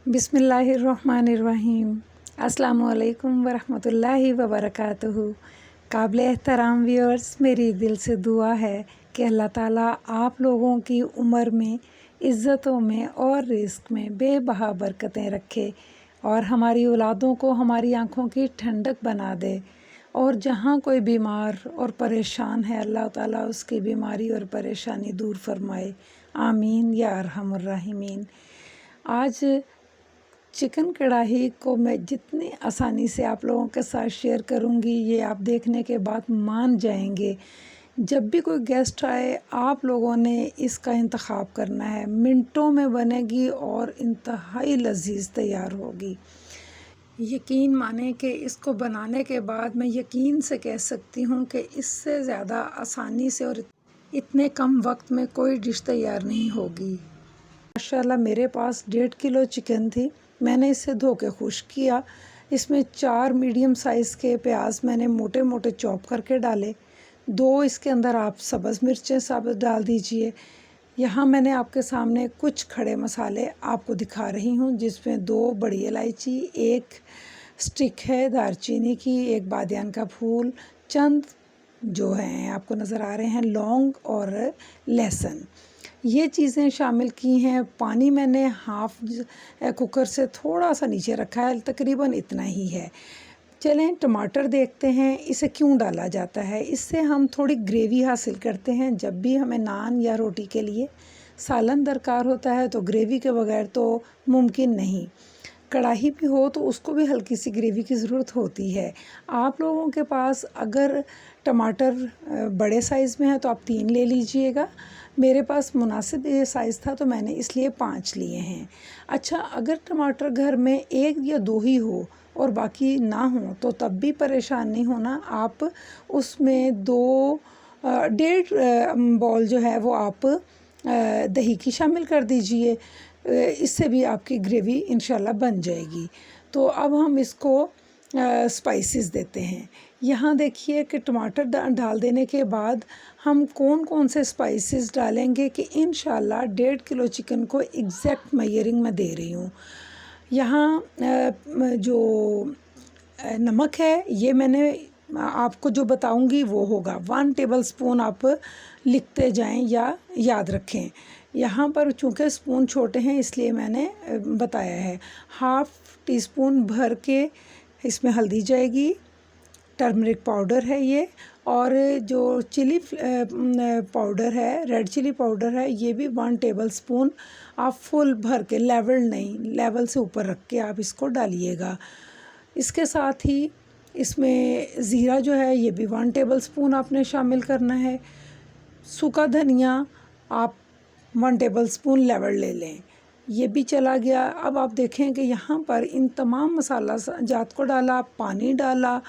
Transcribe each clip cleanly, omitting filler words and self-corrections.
बिस्मिल्लाहिर्रहमानिर्रहीम। अस्सलामुअलैकुम वरहमतुल्लाहि वबरकातुहू। काबिल एहतराम व्यूअर्स, मेरी दिल से दुआ है कि अल्लाह ताला आप लोगों की उम्र में, इज़्ज़तों में और रिज़्क़ में बेबहा बरकतें रखे और हमारी औलादों को हमारी आँखों की ठंडक बना दे। और जहाँ कोई बीमार और परेशान है, अल्लाह ताला उसकी बीमारी और परेशानी दूर फरमाए। आमीन या अरहमुर राहिमीन। आज चिकन कढ़ाई को मैं जितनी आसानी से आप लोगों के साथ शेयर करूंगी, ये आप देखने के बाद मान जाएंगे। जब भी कोई गेस्ट आए, आप लोगों ने इसका इंतखाब करना है। मिनटों में बनेगी और इंतहाई लजीज तैयार होगी। यकीन माने कि इसको बनाने के बाद मैं यकीन से कह सकती हूँ कि इससे ज़्यादा आसानी से और इतने कम वक्त में कोई डिश तैयार नहीं होगी। माशाल्लाह मेरे पास 1.5 किलो चिकन थी। मैंने इसे धो के खुश्क किया। इसमें 4 मीडियम साइज़ के प्याज मैंने मोटे मोटे चॉप करके डाले। 2 इसके अंदर आप सब्ज़ मिर्चें साबुत डाल दीजिए। यहाँ मैंने आपके सामने कुछ खड़े मसाले आपको दिखा रही हूँ, जिसमें 2 बड़ी इलायची, 1 स्टिक है दारचीनी की, 1 बादियान का फूल, चंद जो हैं आपको नज़र आ रहे हैं लौंग और लहसुन, ये चीज़ें शामिल की हैं। पानी मैंने हाफ़ कुकर से थोड़ा सा नीचे रखा है, तकरीबन इतना ही है। चलें टमाटर देखते हैं, इसे क्यों डाला जाता है। इससे हम थोड़ी ग्रेवी हासिल करते हैं। जब भी हमें नान या रोटी के लिए सालन दरकार होता है तो ग्रेवी के बगैर तो मुमकिन नहीं। कढ़ाई भी हो तो उसको भी हल्की सी ग्रेवी की ज़रूरत होती है। आप लोगों के पास अगर टमाटर बड़े साइज़ में है तो आप 3 ले लीजिएगा। मेरे पास मुनासिब ये साइज़ था तो मैंने इसलिए 5 लिए हैं। अच्छा, अगर टमाटर घर में 1 या 2 ही हो और बाकी ना हो तो तब भी परेशान नहीं होना। आप उसमें 2 डेढ़ बॉल जो है वो आप दही की शामिल कर दीजिए। इससे भी आपकी ग्रेवी इंशाल्लाह बन जाएगी। तो अब हम इसको स्पाइसेस देते हैं। यहाँ देखिए कि टमाटर डाल देने के बाद हम कौन कौन से स्पाइसेस डालेंगे कि इंशाल्लाह 1.5 किलो चिकन को एग्जैक्ट मेजरिंग में दे रही हूँ। यहाँ जो नमक है ये मैंने आपको जो बताऊंगी वो होगा 1 टेबलस्पून। आप लिखते जाएं या याद रखें। यहाँ पर चूँकि स्पून छोटे हैं इसलिए मैंने बताया है। 1/2 टीस्पून भर के इसमें हल्दी जाएगी, टर्मरिक पाउडर है ये, और जो चिली पाउडर है, रेड चिली पाउडर है, ये भी 1 टेबलस्पून। आप फुल भर के, लेवल नहीं, लेवल से ऊपर रख के आप इसको डालिएगा। इसके साथ ही इसमें ज़ीरा जो है ये भी 1 टेबलस्पून आपने शामिल करना है। सूखा धनिया आप 1 टेबलस्पून लेवल ले लें, ये भी चला गया। अब आप देखें कि यहाँ पर इन तमाम मसाला जात को डाला, पानी डाला,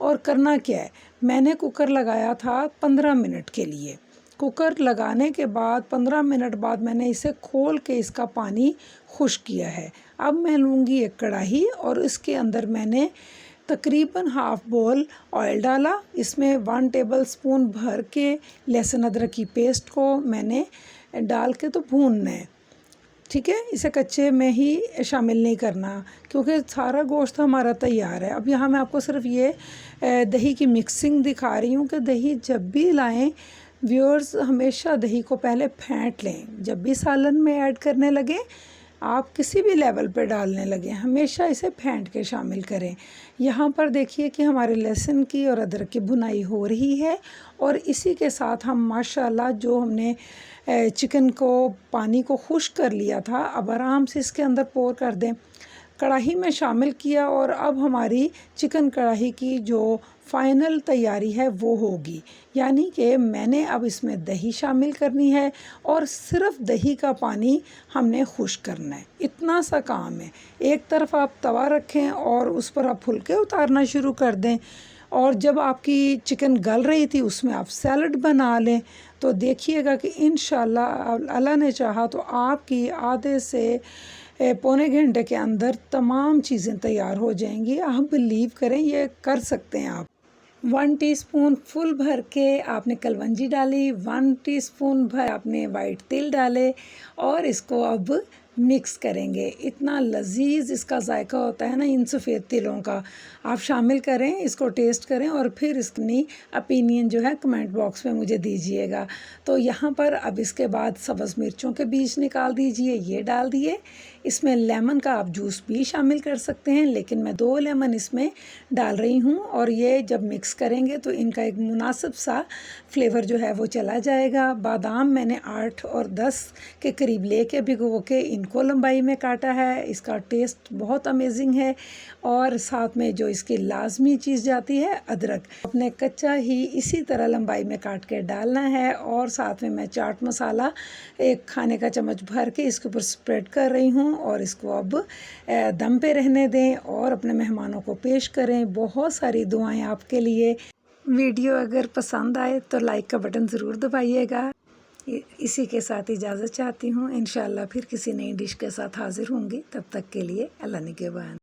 और करना क्या है, मैंने कुकर लगाया था 15 मिनट के लिए। कुकर लगाने के बाद 15 मिनट बाद मैंने इसे खोल के इसका पानी खुश्क किया है। अब मैं लूँगी एक कढ़ाई और इसके अंदर मैंने तकरीबन 1/2 बाउल ऑयल डाला। इसमें 1 टेबलस्पून भर के लहसुन अदरक की पेस्ट को मैंने डाल के तो भूनना है, ठीक है। इसे कच्चे में ही शामिल नहीं करना क्योंकि सारा गोश्त हमारा तैयार है। अब यहाँ मैं आपको सिर्फ ये दही की मिक्सिंग दिखा रही हूँ कि दही जब भी लाएं व्यूअर्स, हमेशा दही को पहले फेंट लें। जब भी सालन में ऐड करने लगे, आप किसी भी लेवल पे डालने लगे, हमेशा इसे फेंट के शामिल करें। यहाँ पर देखिए कि हमारे लहसुन की और अदरक की भुनाई हो रही है और इसी के साथ हम माशाल्लाह जो हमने चिकन को पानी को खुश्क कर लिया था, अब आराम से इसके अंदर पोर कर दें। कढ़ाई में शामिल किया और अब हमारी चिकन कढ़ाई की जो फ़ाइनल तैयारी है वो होगी। यानी कि मैंने अब इसमें दही शामिल करनी है और सिर्फ दही का पानी हमने खुश्क करना है। इतना सा काम है। एक तरफ आप तवा रखें और उस पर आप फुलके उतारना शुरू कर दें, और जब आपकी चिकन गल रही थी उसमें आप सैलड बना लें। तो देखिएगा कि इंशाल्लाह अल्लाह ने चाहा तो आपकी आधे से पौने घंटे के अंदर तमाम चीज़ें तैयार हो जाएंगी। आप बिलीव करें, ये कर सकते हैं आप। 1 टीस्पून फुल भर के आपने कलवंजी डाली, 1 टीस्पून भर आपने वाइट तिल डाले और इसको अब मिक्स करेंगे। इतना लजीज इसका जायका होता है ना इन सफ़ेद तिलों का। आप शामिल करें, इसको टेस्ट करें और फिर इसकी ओपिनियन जो है कमेंट बॉक्स में मुझे दीजिएगा। तो यहाँ पर अब इसके बाद सब्ज़ मिर्चों के बीज निकाल दीजिए, ये डाल दिए। इसमें लेमन का आप जूस भी शामिल कर सकते हैं, लेकिन मैं 2 लेमन इसमें डाल रही हूँ। और ये जब मिक्स करेंगे तो इनका एक मुनासिब सा फ्लेवर जो है वो चला जाएगा। बादाम मैंने 8 और 10 के करीब लेके भिगो के इनको लंबाई में काटा है। इसका टेस्ट बहुत अमेजिंग है। और साथ में जो इसकी लाजमी चीज़ जाती है अदरक, अपने कच्चा ही इसी तरह लंबाई में काट के डालना है। और साथ में मैं चाट मसाला 1 खाने का चम्मच भर के इसके ऊपर स्प्रेड कर रही हूँ। और इसको अब दम पे रहने दें और अपने मेहमानों को पेश करें। बहुत सारी दुआएं आपके लिए। वीडियो अगर पसंद आए तो लाइक का बटन ज़रूर दबाइएगा। इसी के साथ इजाज़त चाहती हूँ। इंशाल्लाह फिर किसी नई डिश के साथ हाज़िर होंगी। तब तक के लिए अल्लाह निगहबान।